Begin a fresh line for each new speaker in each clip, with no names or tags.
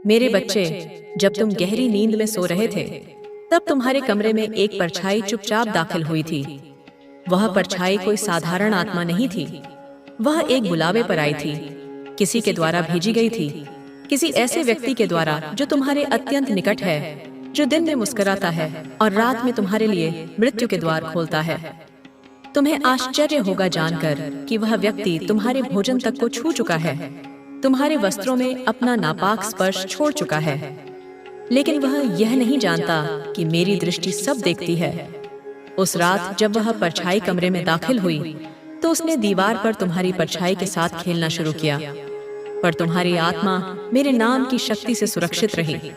मेरे बच्चे, जब तुम गहरी नींद में सो रहे थे, तब तुम्हारे कमरे में एक परछाई चुपचाप दाखिल हुई थी। वह परछाई कोई साधारण आत्मा नहीं थी। वह एक बुलावे पर आई थी, किसी के द्वारा भेजी गई थी, किसी ऐसे व्यक्ति के द्वारा जो तुम्हारे अत्यंत निकट है, जो दिन में मुस्कुराता है और रात में तुम्हारे लिए मृत्यु के द्वार खोलता है। तुम्हें आश्चर्य होगा जानकर कि वह व्यक्ति तुम्हारे भोजन तक को छू चुका है, तुम्हारे वस्त्रों में अपना नापाक स्पर्श छोड़ चुका है, लेकिन वह यह नहीं जानता कि मेरी दृष्टि सब देखती है। उस रात जब वह परछाई कमरे में दाखिल हुई, तो उसने दीवार पर तुम्हारी परछाई के साथ खेलना शुरू किया, पर तुम्हारी आत्मा मेरे नाम की शक्ति से सुरक्षित रही।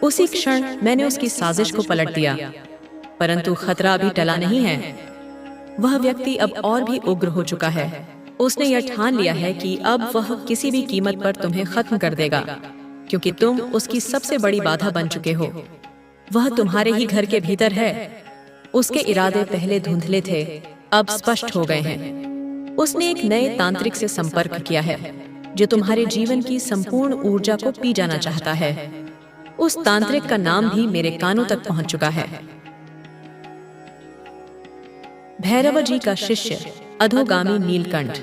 उसी क्षण मैंने उसकी साजिश को पलट दिया, परंतु खतरा अभी टला नहीं है। वह व्यक्ति अब और भी उग्र हो चुका है। उसने यह ठान लिया है कि अब वह किसी भी कीमत पर तुम्हें खत्म कर देगा, क्योंकि तुम उसकी सबसे बड़ी बाधा बन चुके हो। वह तुम्हारे ही घर के भीतर है। उसके इरादे पहले धुंधले थे, अब स्पष्ट हो गए हैं। उसने एक नए तांत्रिक से संपर्क किया है, जो तुम्हारे जीवन की संपूर्ण ऊर्जा को पी जाना चाहता है। उस तांत्रिक का नाम भी मेरे कानों तक पहुंच चुका है। भैरव जी का शिष्य अधोगामी नीलकंठ।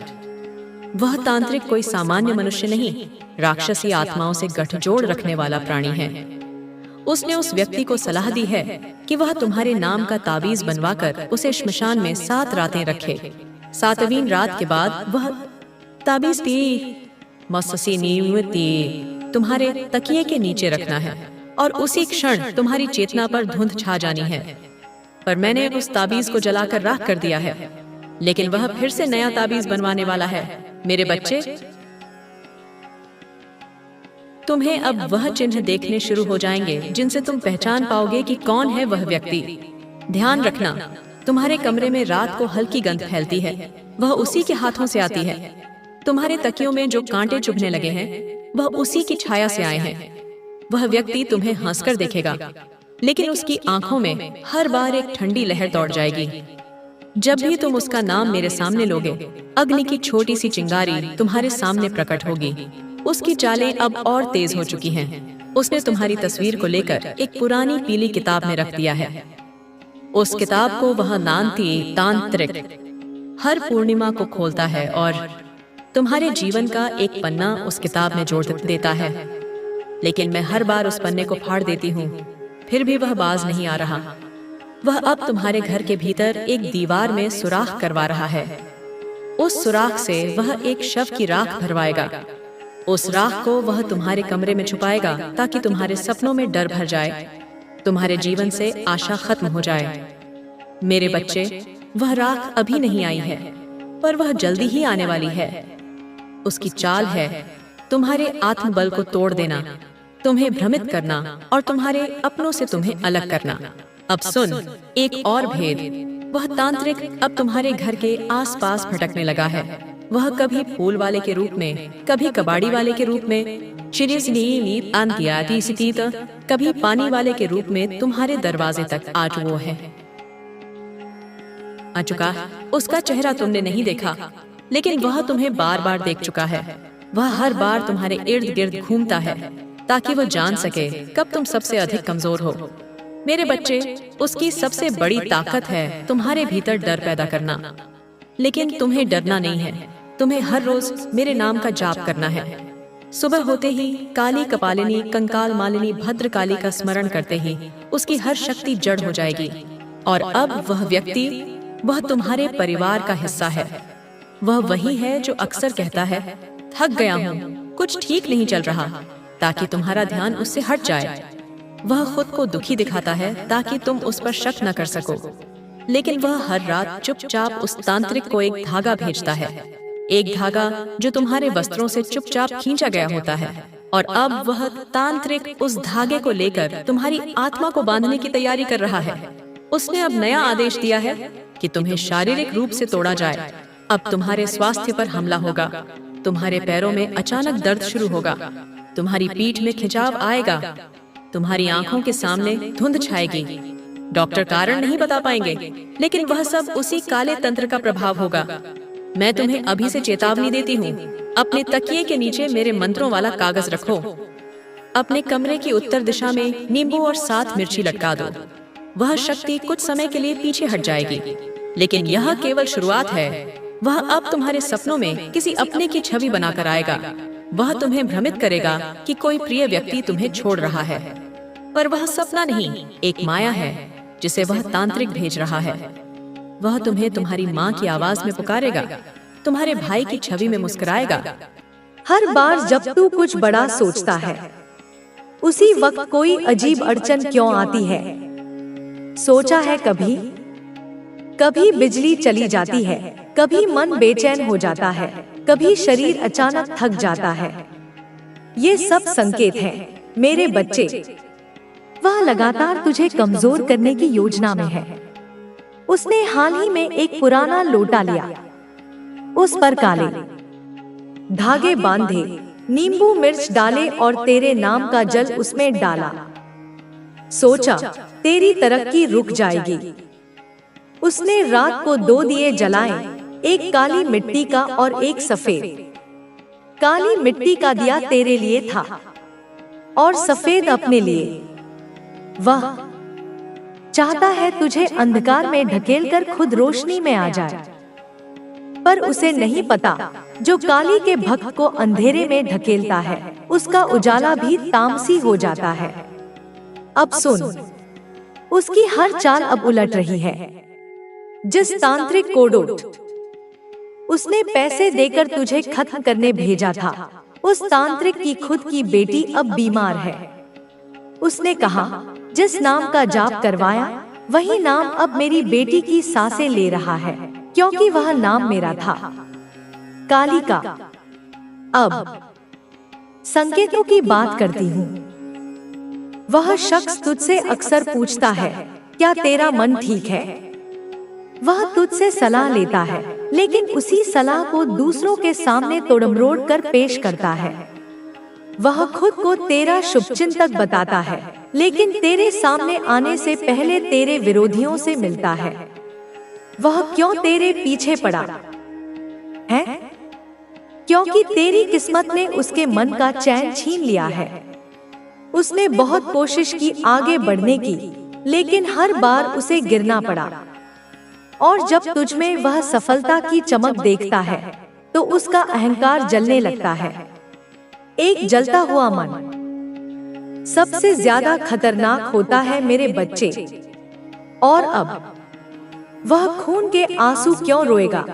वह तांत्रिक कोई सामान्य मनुष्य नहीं, राक्षसी आत्माओं से गठजोड़ रखने वाला प्राणी है। उसने उस व्यक्ति को सलाह दी है कि वह तुम्हारे नाम का ताबीज बनवाकर उसे श्मशान में 7 रातें रखे। 7वीं रात के बाद वह ताबीज तुम्हारे तकिए के नीचे रखना है और उसी क्षण तुम्हारी चेतना पर धुंध छा जानी है। पर मैंने उस ताबीज को जलाकर राख कर दिया है, लेकिन वह फिर से नया ताबीज बनवाने वाला है। मेरे बच्चे, तुम्हें अब वह चिन्ह देखने शुरू हो जाएंगे जिनसे तुम पहचान पाओगे कि कौन है वह व्यक्ति। ध्यान रखना, तुम्हारे कमरे में रात को हल्की गंध फैलती है, वह उसी के हाथों से आती है। तुम्हारे तकियों में जो कांटे चुभने लगे हैं, वह उसी की छाया से आए हैं। वह व्यक्ति तुम्हें हंसकर देखेगा, लेकिन उसकी आंखों में हर बार एक ठंडी लहर दौड़ जाएगी। जब भी तुम उसका नाम मेरे सामने लोगे, अग्नि की छोटी सी चिंगारी तुम्हारे सामने प्रकट होगी। उसकी चालें अब और तेज हो चुकी हैं। उसने तुम्हारी तस्वीर को लेकर एक पुरानी पीली किताब में रख दिया है। उस किताब को वह तांत्रिक हर पूर्णिमा को खोलता है और तुम्हारे जीवन का एक पन्ना उस किताब में जोड़ देता है। लेकिन मैं हर बार उस पन्ने को फाड़ देती हूँ, फिर भी वह बाज नहीं आ रहा। वह अब तुम्हारे घर के भीतर एक दीवार में सुराख करवा रहा है। उस सुराख से वह एक शव की राख भरवाएगा। उस राख को वह तुम्हारे कमरे में छुपाएगा, ताकि तुम्हारे सपनों में डर भर जाए, तुम्हारे जीवन से आशा खत्म हो जाए। मेरे बच्चे, वह राख अभी नहीं आई है, पर वह जल्दी ही आने वाली है। उसकी चाल है तुम्हारे आत्मबल को तोड़ देना, तुम्हें भ्रमित करना और तुम्हारे अपनों से तुम्हें अलग करना। अब सुन एक और भेद। वह तांत्रिक अब तुम्हारे घर के आसपास भटकने लगा है। वह कभी फूल वाले के रूप में, कभी कबाड़ी वाले के रूप में, कभी पानी वाले के रूप में तुम्हारे दरवाजे तक आ चुका। उसका चेहरा तुमने नहीं देखा, लेकिन वह तुम्हें बार बार देख चुका है। वह हर बार तुम्हारे इर्द गिर्द घूमता है, ताकि वह जान सके कब तुम सबसे अधिक कमजोर हो। मेरे बच्चे, उसकी सबसे बड़ी ताकत है तुम्हारे भीतर डर पैदा करना। लेकिन तुम्हें डरना नहीं है, तुम्हें हर रोज मेरे नाम का जाप करना है। सुबह होते ही काली कपालिनी, कंकाल मालिनी, भद्रकाली का स्मरण करते ही उसकी हर शक्ति जड़ हो जाएगी। और अब वह व्यक्ति, वह तुम्हारे परिवार का हिस्सा है। वह वही है जो अक्सर कहता है, थक गया हूँ, कुछ ठीक नहीं चल रहा, ताकि तुम्हारा ध्यान उससे हट जाए। वह खुद को दुखी दिखाता है ताकि तुम उस पर शक न कर सको, लेकिन वह हर रात चुपचाप उस तांत्रिक को एक धागा भेजता है, एक धागा जो तुम्हारे वस्त्रों से चुपचाप खींचा गया होता है। और अब वह तांत्रिक उस धागे को लेकर तुम्हारी आत्मा को बांधने की तैयारी कर रहा है। उसने अब नया आदेश दिया है कि तुम्हें शारीरिक रूप से तोड़ा जाए। अब तुम्हारे स्वास्थ्य पर हमला होगा, तुम्हारे पैरों में अचानक दर्द शुरू होगा, तुम्हारी पीठ में खिंचाव आएगा, तुम्हारी आंखों के सामने धुंध छाएगी। डॉक्टर कारण नहीं बता पाएंगे, लेकिन वह सब उसी काले तंत्र का प्रभाव होगा। मैं तुम्हें अभी से चेतावनी देती हूँ, अपने तकिए के नीचे मेरे मंत्रों वाला कागज रखो। अपने कमरे की उत्तर दिशा में नींबू और 7 मिर्ची लटका दो। वह शक्ति कुछ समय के लिए पीछे हट जाएगी, लेकिन यह केवल शुरुआत है। वह अब तुम्हारे सपनों में किसी अपने की छवि बनाकर आएगा। वह तुम्हें भ्रमित करेगा कि कोई प्रिय व्यक्ति तुम्हें छोड़ रहा है, पर वह सपना नहीं, एक माया है जिसे वह तांत्रिक भेज रहा है। वह तुम्हें तुम्हारी माँ की आवाज में पुकारेगा, तुम्हारे भाई की छवि में मुस्कुराएगा।
हर बार जब तू कुछ बड़ा सोचता है, उसी वक्त कोई अजीब अड़चन क्यों आती है? सोचा है कभी? कभी बिजली चली जाती है, कभी मन बेचैन हो जाता है, कभी शरीर अचानक थक जाता है। ये सब संकेत हैं, मेरे बच्चे। वह लगातार तुझे कमजोर करने की योजना में है। उसने हाल ही में एक पुराना लोटा लिया, उस पर काले धागे बांधे, नींबू मिर्च डाले और तेरे नाम का जल उसमें डाला। सोचा तेरी तरक्की रुक जाएगी। उसने रात को 2 दिए जलाए, एक काली मिट्टी का और एक सफेद। काली मिट्टी का दिया तेरे लिए था और सफेद अपने लिए। वह चाहता है तुझे अंधकार में ढकेलकर खुद रोशनी में आ जाए, पर उसे नहीं पता जो काली के भक्त को अंधेरे में ढकेलता है, उसका उजाला भी तामसी हो जाता है। अब सुन, उसकी हर चाल अब उलट रही है। जिस तांत्रिक कोडोट उसने पैसे देकर तुझे खत्म करने भेजा था, उस तांत्रिक की खुद की बेटी अब बीमार है। उसने कहा जिस नाम का जाप करवाया, वही नाम अब मेरी बेटी की सांसें ले रहा है, क्योंकि वह नाम मेरा था, काली का। अब संकेतों की बात करती हूँ। वह शख्स तुझसे अक्सर पूछता है, क्या तेरा मन ठीक है? वह तुझसे सलाह लेता है, लेकिन उसी सलाह को दूसरों के सामने तोड़मरोड़ कर पेश करता है। वह खुद को तेरा शुभचिंतक बताता है, लेकिन तेरे सामने आने से पहले तेरे विरोधियों से मिलता है। वह क्यों तेरे पीछे पड़ा है? क्योंकि तेरी किस्मत ने उसके मन का चैन छीन लिया है। उसने बहुत कोशिश की आगे बढ़ने की, लेकिन हर बार उसे गिरना पड़ा। और जब तुझ में वह सफलता की चमक देखता है, तो उसका अहंकार जलने लगता है। एक जलता हुआ मन सबसे ज्यादा खतरनाक होता है मेरे बच्चे। और अब वह खून के आंसू क्यों रोएगा?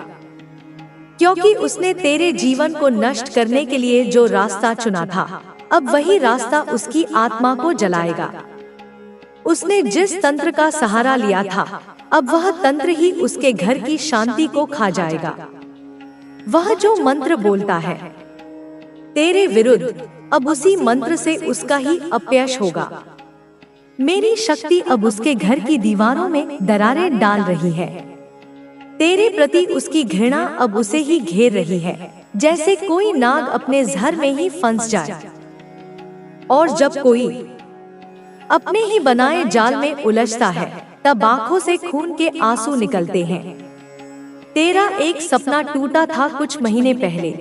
क्योंकि उसने तेरे जीवन को नष्ट करने के लिए जो रास्ता चुना था, अब वही रास्ता उसकी आत्मा को जलाएगा। उसने जिस तंत्र का सहारा लिया था, अब वह तंत्र ही उसके घर की शांति को खा जाएगा। वह जो मंत्र बोलता है तेरे विरुद्ध, अब उसी मंत्र से उसका ही अपयश होगा। मेरी शक्ति अब उसके घर की दीवारों में दरारें डाल रही है। तेरे प्रति उसकी घृणा अब उसे ही घेर रही है, जैसे कोई नाग अपने जहर में ही फंस जाए। और जब कोई अपने ही बनाए जाल में उलझता है, तब आंखों से खून के आंसू निकलते हैं। तेरा एक सपना टूटा था कुछ महीने पहले।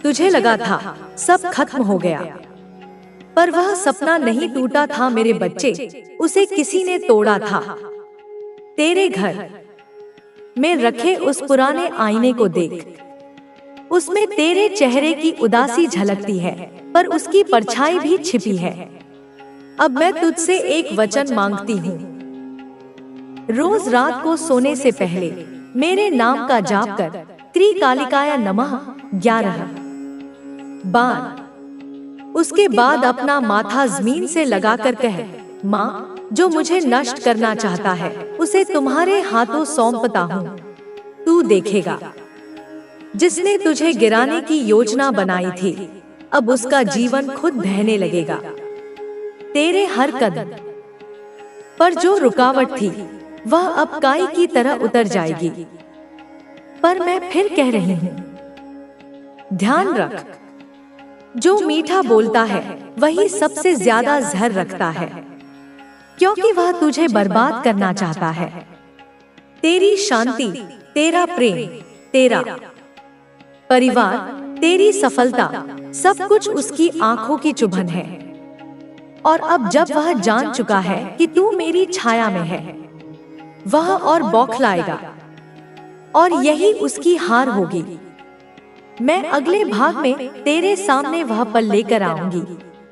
तुझे लगा था सब खत्म हो गया, पर वह सपना नहीं टूटा था मेरे बच्चे, उसे किसी ने तोड़ा था। तेरे घर में रखे उस पुराने आईने को देख, उसमें तेरे चेहरे की उदासी झलकती है, पर उसकी परछाई भी छिपी है। अब मैं तुझसे एक वचन मांगती हूँ। रोज रात को सोने से पहले मेरे नाम का जाप कर, त्रिकालिकाय नमः 11 बार। उसके बाद अपना माथा जमीन से लगाकर कह, माँ, जो मुझे नष्ट करना चाहता है, उसे तुम्हारे हाथों सौंपता हूँ। तू देखेगा, जिसने तुझे गिराने की योजना बनाई थी, अब उसका जीवन खुद बहने लगेगा। तेरे हर कदम पर जो रुकावट थी, वह अब काई की तरह उतर जाएगी। पर मैं फिर कह रही हूँ, ध्यान रख, जो मीठा बोलता है वही सबसे ज्यादा जहर रखता है, क्योंकि वह तुझे बर्बाद करना चाहता है। तेरी शांति, तेरा प्रेम, तेरा परिवार, तेरी सफलता, सब कुछ उसकी आंखों की चुभन है। और अब जब वह जान चुका है कि तू मेरी छाया में है, वह और बौखलाएगा और यही उसकी हार होगी। मैं अगले भाग में तेरे सामने वह पल लेकर आऊंगी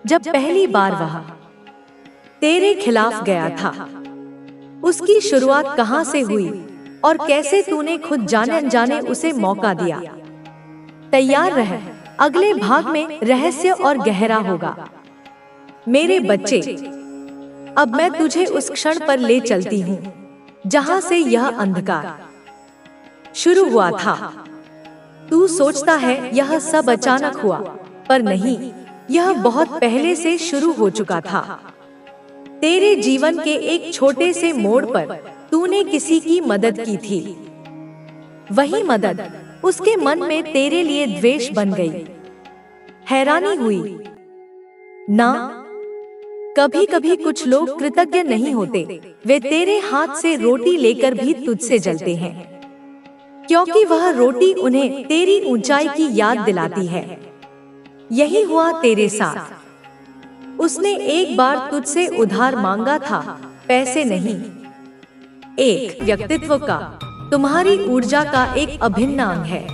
जब पहली बार वह तेरे खिलाफ गया था। उसकी शुरुआत कहां से हुई और कैसे तूने खुद जाने अनजाने उसे मौका दिया। तैयार रह, अगले भाग में रहस्य और गहरा होगा। मेरे बच्चे, अब मैं तुझे उस क्षण पर ले चलती हूँ जहां से यह अंधकार शुरू हुआ था। तू सोचता है यह सब अचानक हुआ, पर नहीं, यह बहुत पहले से शुरू हो चुका था। तेरे जीवन के एक छोटे से मोड़ पर तूने किसी की मदद की थी। वही मदद उसके मन में तेरे लिए द्वेष बन गई। हैरानी हुई ना? कभी कभी कुछ लोग कृतज्ञ नहीं होते, वे तेरे हाथ से रोटी लेकर भी तुझसे जलते हैं, क्योंकि वह रोटी उन्हें तेरी ऊंचाई की याद दिलाती है। यही हुआ तेरे साथ। उसने एक बार तुझसे उधार मांगा था, पैसे नहीं, एक व्यक्तित्व का, तुम्हारी ऊर्जा का एक अभिन्न अंग है।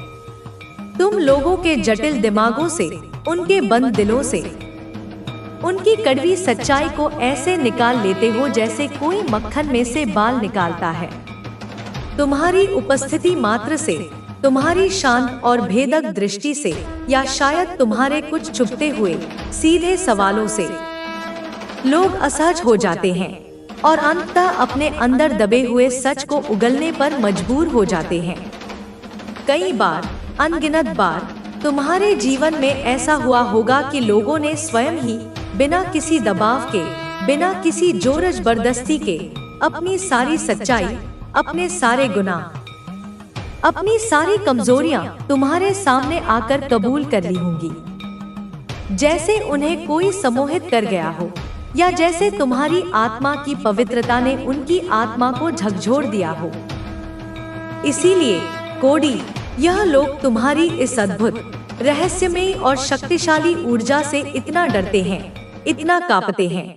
तुम लोगों के जटिल दिमागों से, उनके बंद दिलों से, उनकी कड़वी सच्चाई को ऐसे निकाल लेते हो जैसे कोई मक्खन में से बाल निकालता है। तुम्हारी उपस्थिति मात्र से, तुम्हारी शांत और भेदक दृष्टि से, या शायद तुम्हारे कुछ छुपते हुए सीधे सवालों से लोग असहज हो जाते हैं और अंततः अपने अंदर दबे हुए सच को उगलने पर मजबूर हो जाते हैं। कई बार, अनगिनत बार, तुम्हारे जीवन में ऐसा हुआ होगा कि लोगों ने स्वयं ही, बिना किसी दबाव के, बिना किसी जोर जबरदस्ती के, अपनी सारी सच्चाई, अपने सारे गुनाह, अपनी सारी कमजोरियां तुम्हारे सामने आकर कबूल कर ली होंगी। जैसे उन्हें कोई सम्मोहित कर गया हो, या जैसे तुम्हारी आत्मा की पवित्रता ने उनकी आत्मा को झकझोर दिया हो। इसीलिए कोडी, यह लोग तुम्हारी इस अद्भुत, रहस्यमयी और शक्तिशाली ऊर्जा से इतना डरते हैं, इतना कांपते हैं।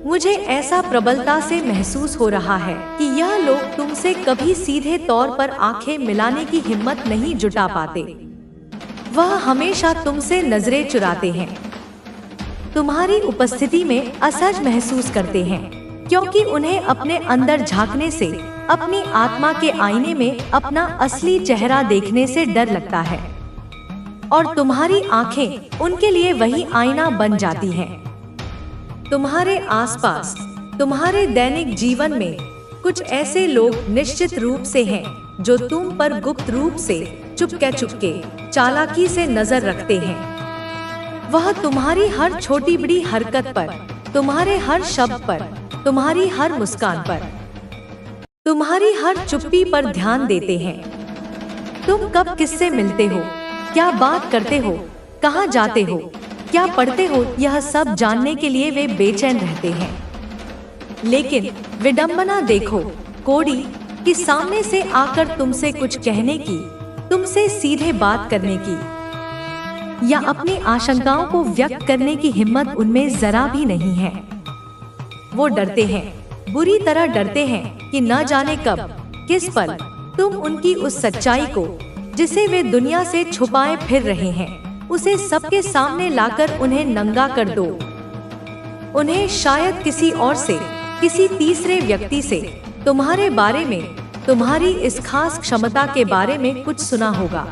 मुझे ऐसा प्रबलता से महसूस हो रहा है कि यह लोग तुमसे कभी सीधे तौर पर आंखें मिलाने की हिम्मत नहीं जुटा पाते। वह हमेशा तुमसे नजरें चुराते हैं, तुम्हारी उपस्थिति में असहज महसूस करते हैं, क्योंकि उन्हें अपने अंदर झांकने से, अपनी आत्मा के आईने में अपना असली चेहरा देखने से डर लगता है। और तुम्हारी आंखें उनके लिए वही आईना बन जाती हैं। तुम्हारे आसपास, तुम्हारे दैनिक जीवन में कुछ ऐसे लोग निश्चित रूप से हैं जो तुम पर गुप्त रूप से, चुपके चालाकी से नजर रखते हैं। वह तुम्हारी हर छोटी बड़ी हरकत पर, तुम्हारे हर शब्द पर, तुम्हारी हर मुस्कान पर, तुम्हारी हर चुप्पी पर ध्यान देते हैं। तुम कब किससे मिलते हो, क्या बात करते हो, कहाँ जाते हो, क्या पढ़ते हो, यह सब जानने के लिए वे बेचैन रहते हैं। लेकिन विडंबना देखो कोडी, कि सामने से आकर तुमसे कुछ कहने की, तुमसे सीधे बात करने की, या अपनी आशंकाओं को व्यक्त करने की हिम्मत उनमें जरा भी नहीं है। वो डरते हैं, बुरी तरह डरते हैं कि न जाने कब, किस पल तुम उनकी उस सच्चाई को, जिसे वे दुनिया से छुपाए फिर रहे हैं, उसे सबके सामने लाकर उन्हें नंगा कर दो। उन्हें शायद किसी और से, किसी तीसरे व्यक्ति से तुम्हारे बारे में, तुम्हारी इस खास क्षमता के बारे में कुछ सुना होगा।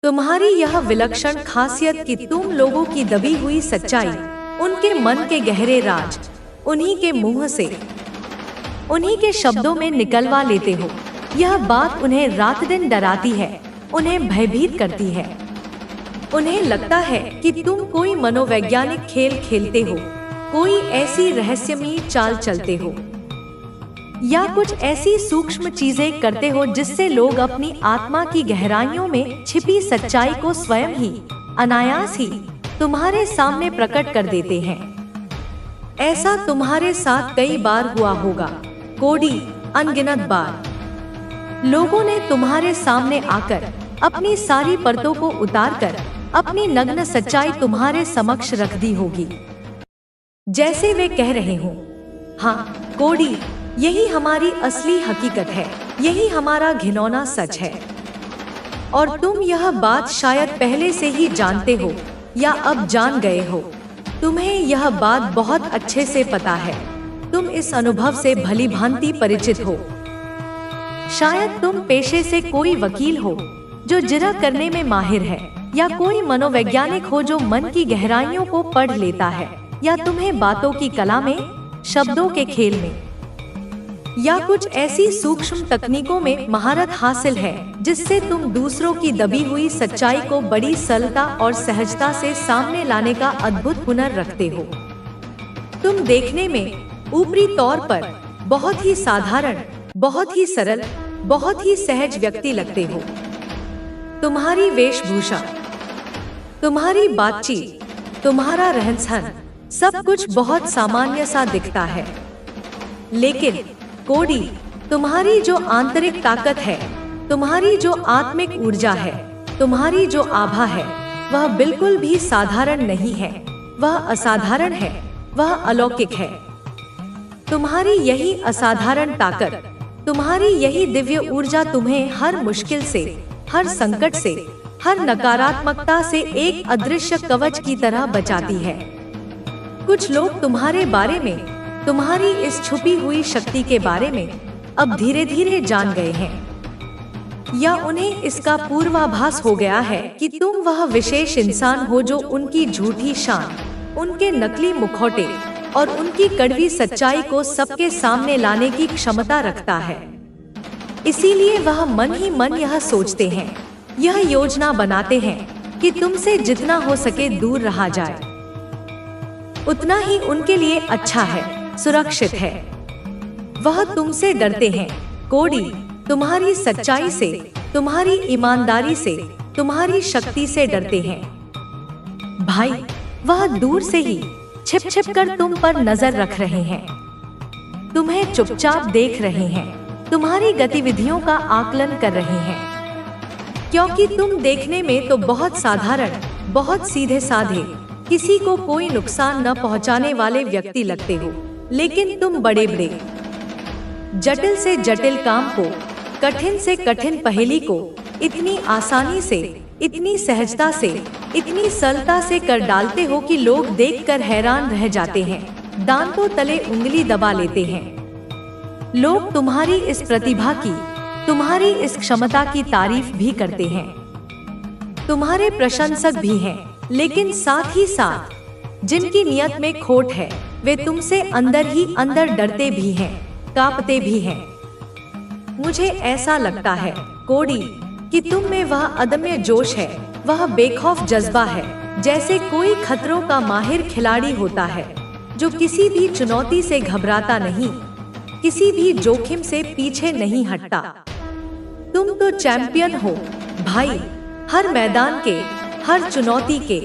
तुम्हारी यह विलक्षण खासियत कि तुम लोगों की दबी हुई सच्चाई, उनके मन के गहरे राज, उन्हीं के मुंह से, उन्हीं के शब्दों में निकलवा लेते हो। यह बात उन्हें रात दिन डराती है, उन्हें भयभीत करती है। उन्हें लगता है कि तुम कोई मनोवैज्ञानिक खेल खेलते हो, कोई ऐसी रहस्यमयी चाल चलते हो, या कुछ ऐसी सूक्ष्म चीजें करते हो जिससे लोग अपनी आत्मा की गहराइयों में छिपी सच्चाई को स्वयं ही, अनायास ही तुम्हारे सामने प्रकट कर देते हैं। ऐसा तुम्हारे साथ कई बार हुआ होगा कोडी, अनगिनत बार। लोगों ने तुम्हारे सामने आकर अपनी सारी परतों को उतारकर अपनी नग्न सच्चाई तुम्हारे समक्ष रख दी होगी। जैसे वे कह रहे हों, हाँ कोडी, यही हमारी असली हकीकत है, यही हमारा घिनौना सच है। और तुम यह बात शायद पहले से ही जानते हो या अब जान गए हो। तुम्हें यह बात बहुत अच्छे से पता है, तुम इस अनुभव से भली भांति परिचित हो। शायद तुम पेशे से कोई वकील हो जो जिरह करने में माहिर है, या कोई मनोवैज्ञानिक हो जो मन की गहराइयों को पढ़ लेता है, या तुम्हें बातों की कला में, शब्दों के खेल में, या कुछ ऐसी सूक्ष्म तकनीकों में महारत हासिल है जिससे तुम दूसरों की दबी हुई सच्चाई को बड़ी सरलता और सहजता से सामने लाने का अद्भुत हुनर रखते हो। तुम देखने में ऊपरी तौर पर बहुत ही साधारण, बहुत ही सरल, बहुत ही सहज व्यक्ति लगते हो। तुम्हारी वेशभूषा, तुम्हारी बातचीत, तुम्हारा रहन-सहन, सब कुछ बहुत सामान्य सा दिखता है। लेकिन कोडी, तुम्हारी जो आंतरिक ताकत है, तुम्हारी जो आत्मिक ऊर्जा है, तुम्हारी जो आभा है, वह बिल्कुल भी साधारण नहीं है, वह असाधारण है, वह अलौकिक है। तुम्हारी यही असाधारण ताकत, तुम्हारी यही दिव्य ऊर्जा तुम्हें हर मुश्किल से, हर संकट से, हर नकारात्मकता से एक अदृश्य कवच की तरह बचाती है। कुछ लोग तुम्हारे बारे में, तुम्हारी इस छुपी हुई शक्ति के बारे में अब धीरे धीरे जान गए हैं, या उन्हें इसका पूर्वाभास हो गया है कि तुम वह विशेष इंसान हो जो उनकी झूठी शान, उनके नकली मुखौटे और उनकी कड़वी सच्चाई को सबके सामने लाने की क्षमता रखता है। इसीलिए वह मन ही मन यह सोचते हैं, यह योजना बनाते हैं कि तुमसे जितना हो सके दूर रहा जाए, उतना ही उनके लिए अच्छा है, सुरक्षित है। वह तुमसे डरते हैं कोडी, तुम्हारी सच्चाई से, तुम्हारी ईमानदारी से, तुम्हारी शक्ति से डरते हैं। भाई, वह दूर से ही छिप छिप कर तुम पर नजर रख रहे हैं, तुम्हें चुपचाप देख रहे हैं, तुम्हारी गतिविधियों का आकलन कर रहे हैं, क्योंकि तुम देखने में तो बहुत साधारण, बहुत सीधे साधे, किसी को कोई नुकसान न पहुंचाने वाले व्यक्ति लगते हो। लेकिन तुम बड़े बड़े, जटिल से जटिल काम को, कठिन से कठिन पहेली को इतनी आसानी से, इतनी सहजता से, इतनी सरलता से कर डालते हो कि लोग देखकर हैरान रह जाते हैं, दांतों तले उंगली दबा लेते हैं। लोग तुम्हारी इस प्रतिभा की, तुम्हारी इस क्षमता की तारीफ भी करते हैं, तुम्हारे प्रशंसक भी हैं, लेकिन साथ ही साथ जिनकी नियत में खोट है, वे तुमसे अंदर ही अंदर डरते भी हैं, कांपते भी हैं। मुझे ऐसा लगता है कोडी कि तुम में वह अदम्य जोश है, वह बेखौफ जज्बा है, जैसे कोई खतरों का माहिर खिलाड़ी होता है जो किसी भी चुनौती से घबराता नहीं, किसी भी जोखिम से पीछे नहीं हटता। तुम तो चैंपियन हो भाई, हर मैदान के, हर चुनौती के।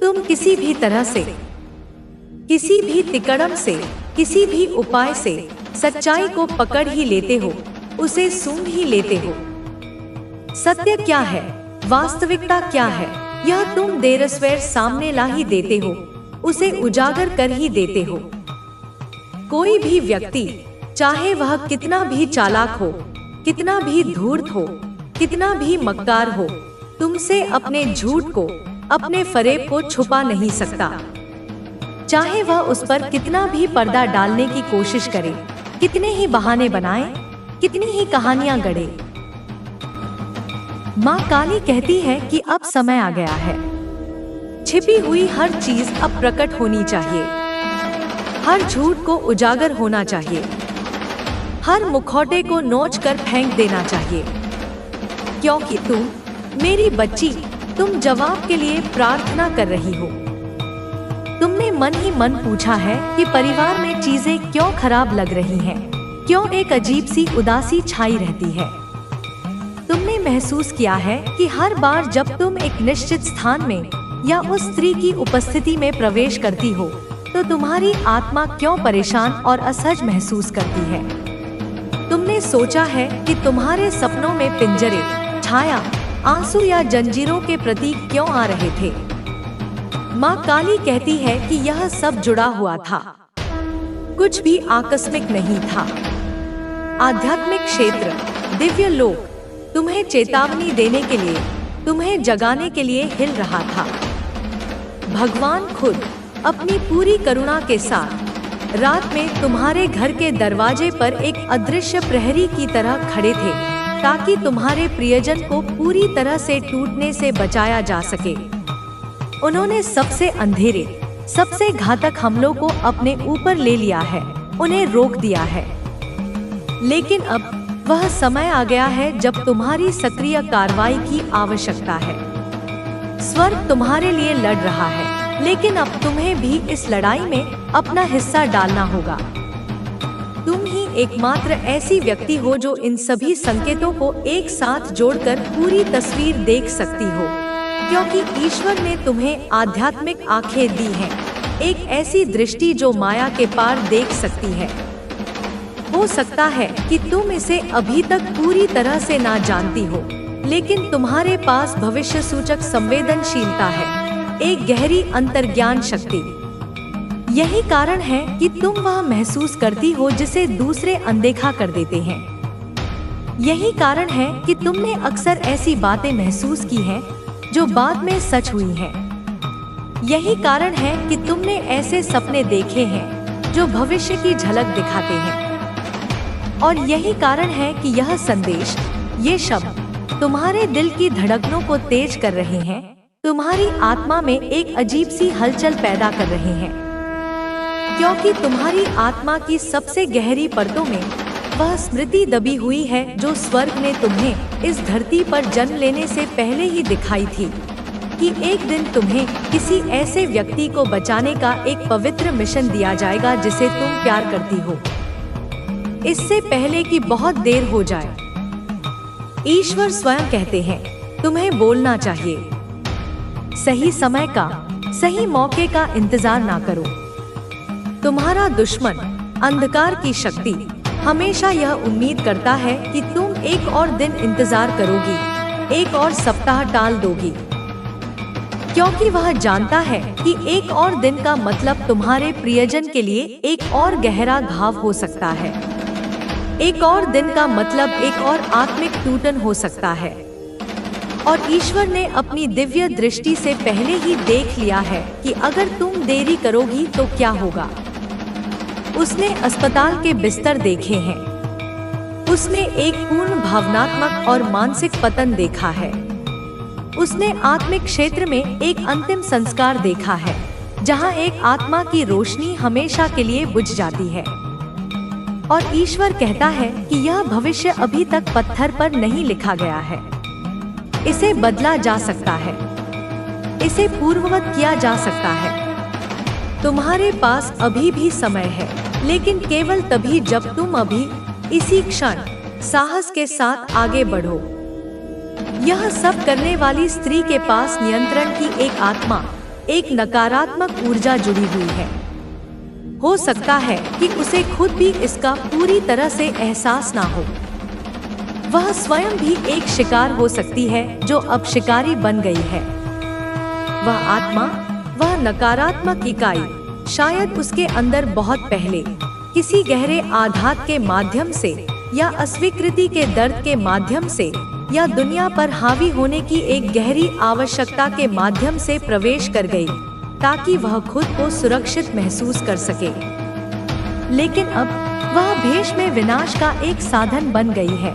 तुम किसी भी तरह से, किसी भी तिकड़म से, किसी भी उपाय से सच्चाई को पकड़ ही लेते हो, उसे सूंघ ही लेते हो। सत्य क्या है, वास्तविकता क्या है, यह तुम देरस्वैर सामने ला ही देते हो, उसे उजागर कर ही देते हो। कोई भी व्यक्ति, चाहे वह कितना भी चालाक हो, कितना भी धूर्त हो, कितना भी मक्कार हो, तुमसे अपने झूठ को, अपने फरेब को छुपा नहीं सकता। चाहे वह उस पर कितना भी पर्दा डालने की कोशिश करे, कितने ही बहाने बनाए, कितनी ही कहानियां गढ़े। माँ काली कहती है कि अब समय आ गया है, छिपी हुई हर चीज अब प्रकट होनी चाहिए, हर झूठ को उजागर होना चाहिए, हर मुखौटे को नोच कर फेंक देना चाहिए। क्योंकि तुम, मेरी बच्ची, तुम जवाब के लिए प्रार्थना कर रही हो। तुमने मन ही मन पूछा है कि परिवार में चीजें क्यों खराब लग रही हैं, क्यों एक अजीब सी उदासी छाई रहती है। तुमने महसूस किया है कि हर बार जब तुम एक निश्चित स्थान में या उस स्त्री की उपस्थिति में प्रवेश करती हो, तो तुम्हारी आत्मा क्यों परेशान और असहज महसूस करती है। तुमने सोचा है कि तुम्हारे सपनों में पिंजरे, छाया, आंसू या जंजीरों के प्रतीक क्यों आ रहे थे। माँ काली कहती है कि यह सब जुड़ा हुआ था, कुछ भी आकस्मिक नहीं था। आध्यात्मिक क्षेत्र, दिव्य लोक तुम्हें चेतावनी देने के लिए, तुम्हें जगाने के लिए हिल रहा था। भगवान खुद अपनी पूरी करुणा के साथ रात में तुम्हारे घर के दरवाजे पर एक अदृश्य प्रहरी की तरह खड़े थे, ताकि तुम्हारे प्रियजन को पूरी तरह से टूटने से बचाया जा सके। उन्होंने सबसे अंधेरे, सबसे घातक हमलों को अपने ऊपर ले लिया है, उन्हें रोक दिया है। लेकिन अब वह समय आ गया है जब तुम्हारी सक्रिय कार्रवाई की आवश्यकता है। स्वर्ग तुम्हारे लिए लड़ रहा है, लेकिन अब तुम्हें भी इस लड़ाई में अपना हिस्सा डालना होगा। तुम ही एकमात्र ऐसी व्यक्ति हो जो इन सभी संकेतों को एक साथ जोड़कर पूरी तस्वीर देख सकती हो, क्योंकि ईश्वर ने तुम्हें आध्यात्मिक आंखें दी हैं, एक ऐसी दृष्टि जो माया के पार देख सकती है। हो सकता है कि तुम इसे अभी तक पूरी तरह से ना जानती हो, लेकिन तुम्हारे पास भविष्य सूचक संवेदनशीलता है, एक गहरी अंतर्ज्ञान शक्ति। यही कारण है कि तुम वह महसूस करती हो जिसे दूसरे अनदेखा कर देते हैं। यही कारण है कि तुमने अक्सर ऐसी बातें महसूस की हैं जो बाद में सच हुई हैं। यही कारण है कि तुमने ऐसे सपने देखे हैं जो भविष्य की झलक दिखाते हैं। और यही कारण है कि यह संदेश, ये शब्द तुम्हारे दिल की धड़कनों को तेज कर रहे हैं, तुम्हारी आत्मा में एक अजीब सी हलचल पैदा कर रहे हैं, क्योंकि तुम्हारी आत्मा की सबसे गहरी परतों में वह स्मृति दबी हुई है जो स्वर्ग ने तुम्हें इस धरती पर जन्म लेने से पहले ही दिखाई थी, कि एक दिन तुम्हें किसी ऐसे व्यक्ति को बचाने का एक पवित्र मिशन दिया जाएगा जिसे तुम प्यार करती हो, इससे पहले कि बहुत देर हो जाए। ईश्वर स्वयं कहते हैं, तुम्हें बोलना चाहिए। सही समय का, सही मौके का इंतजार ना करो। तुम्हारा दुश्मन, अंधकार की शक्ति, हमेशा यह उम्मीद करता है कि तुम एक और दिन इंतजार करोगी, एक और सप्ताह टाल दोगी, क्योंकि वह जानता है कि एक और दिन का मतलब तुम्हारे प्रियजन के लिए एक और गहरा घाव हो सकता है। एक और दिन का मतलब एक और आत्मिक टूटन हो सकता है। और ईश्वर ने अपनी दिव्य दृष्टि से पहले ही देख लिया है कि अगर तुम देरी करोगी तो क्या होगा। उसने अस्पताल के बिस्तर देखे हैं, उसने एक पूर्ण भावनात्मक और मानसिक पतन देखा है, उसने आत्मिक क्षेत्र में एक अंतिम संस्कार देखा है, जहां एक आत्मा की रोशनी हमेशा के लिए बुझ जाती है। और ईश्वर कहता है कि यह भविष्य अभी तक पत्थर पर नहीं लिखा गया है, इसे बदला जा सकता है, इसे पूर्ववत किया जा सकता है। तुम्हारे पास अभी भी समय है, लेकिन केवल तभी जब तुम अभी इसी क्षण साहस के साथ आगे बढ़ो। यह सब करने वाली स्त्री के पास नियंत्रण की एक आत्मा, एक नकारात्मक ऊर्जा जुड़ी हुई है। हो सकता है कि उसे खुद भी इसका पूरी तरह से एहसास ना हो। वह स्वयं भी एक शिकार हो सकती है जो अब शिकारी बन गई है। वह आत्मा, वह नकारात्मक इकाई शायद उसके अंदर बहुत पहले किसी गहरे आघात के माध्यम से या अस्वीकृति के दर्द के माध्यम से या दुनिया पर हावी होने की एक गहरी आवश्यकता के माध्यम से प्रवेश कर गई, ताकि वह खुद को सुरक्षित महसूस कर सके। लेकिन अब वह भेष में विनाश का एक साधन बन गई है,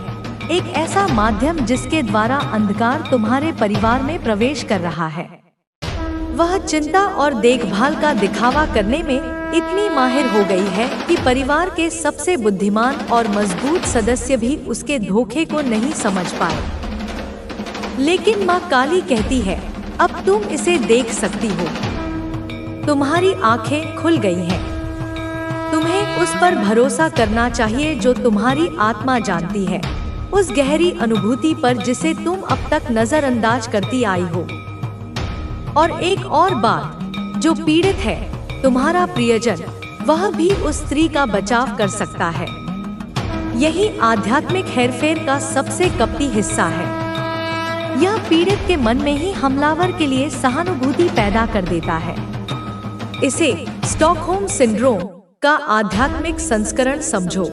एक ऐसा माध्यम जिसके द्वारा अंधकार तुम्हारे परिवार में प्रवेश कर रहा है। वह चिंता और देखभाल का दिखावा करने में इतनी माहिर हो गई है कि परिवार के सबसे बुद्धिमान और मजबूत सदस्य भी उसके धोखे को नहीं समझ पाए। लेकिन माँ काली कहती है, अब तुम इसे देख सकती हो। तुम्हारी आंखें खुल गई हैं। तुम्हें उस पर भरोसा करना चाहिए जो तुम्हारी आत्मा जानती है, उस गहरी अनुभूति पर जिसे तुम अब तक नजरअंदाज करती आई हो। और एक और बात, जो पीड़ित है, तुम्हारा प्रियजन, वह भी उस स्त्री का बचाव कर सकता है। यही आध्यात्मिक हेरफेर का सबसे कपटी हिस्सा है। यह पीड़ित के मन में ही हमलावर के लिए सहानुभूति पैदा कर देता है। इसे स्टॉकहोम सिंड्रोम का आध्यात्मिक संस्करण समझो।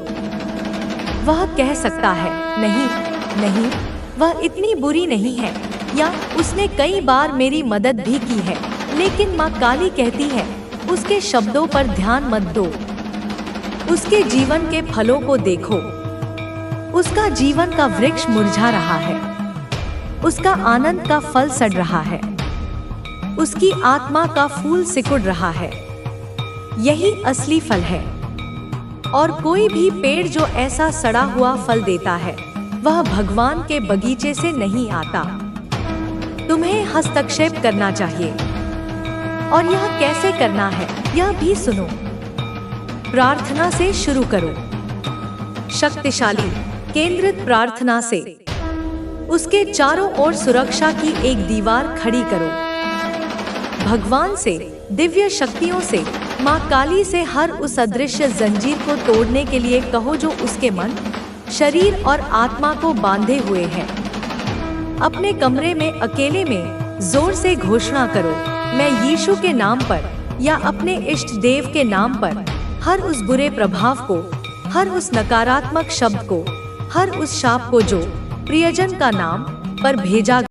वह कह सकता है, नहीं नहीं, वह इतनी बुरी नहीं है, या उसने कई बार मेरी मदद भी की है। लेकिन माँ काली कहती है, उसके शब्दों पर ध्यान मत दो, उसके जीवन के फलों को देखो। उसका जीवन का वृक्ष मुरझा रहा है, उसका आनंद का फल सड़ रहा है, उसकी आत्मा का फूल सिकुड़ रहा है। यही असली फल है। और कोई भी पेड़ जो ऐसा सड़ा हुआ फल देता है, वह भगवान के बगीचे से नहीं आता। तुम्हें हस्तक्षेप करना चाहिए। और यह कैसे करना है, यह भी सुनो। प्रार्थना से शुरू करो। शक्तिशाली केंद्रित प्रार्थना से उसके चारों ओर सुरक्षा की एक दीवार खड़ी करो। भगवान से, दिव्य शक्तियों से, माँ काली से हर उस अदृश्य जंजीर को तोड़ने के लिए कहो जो उसके मन, शरीर और आत्मा को बांधे हुए है। अपने कमरे में अकेले में जोर से घोषणा करो, मैं यीशु के नाम पर या अपने इष्ट देव के नाम पर हर उस बुरे प्रभाव को, हर उस नकारात्मक शब्द को, हर उस शाप को जो प्रियजन का नाम पर भेजा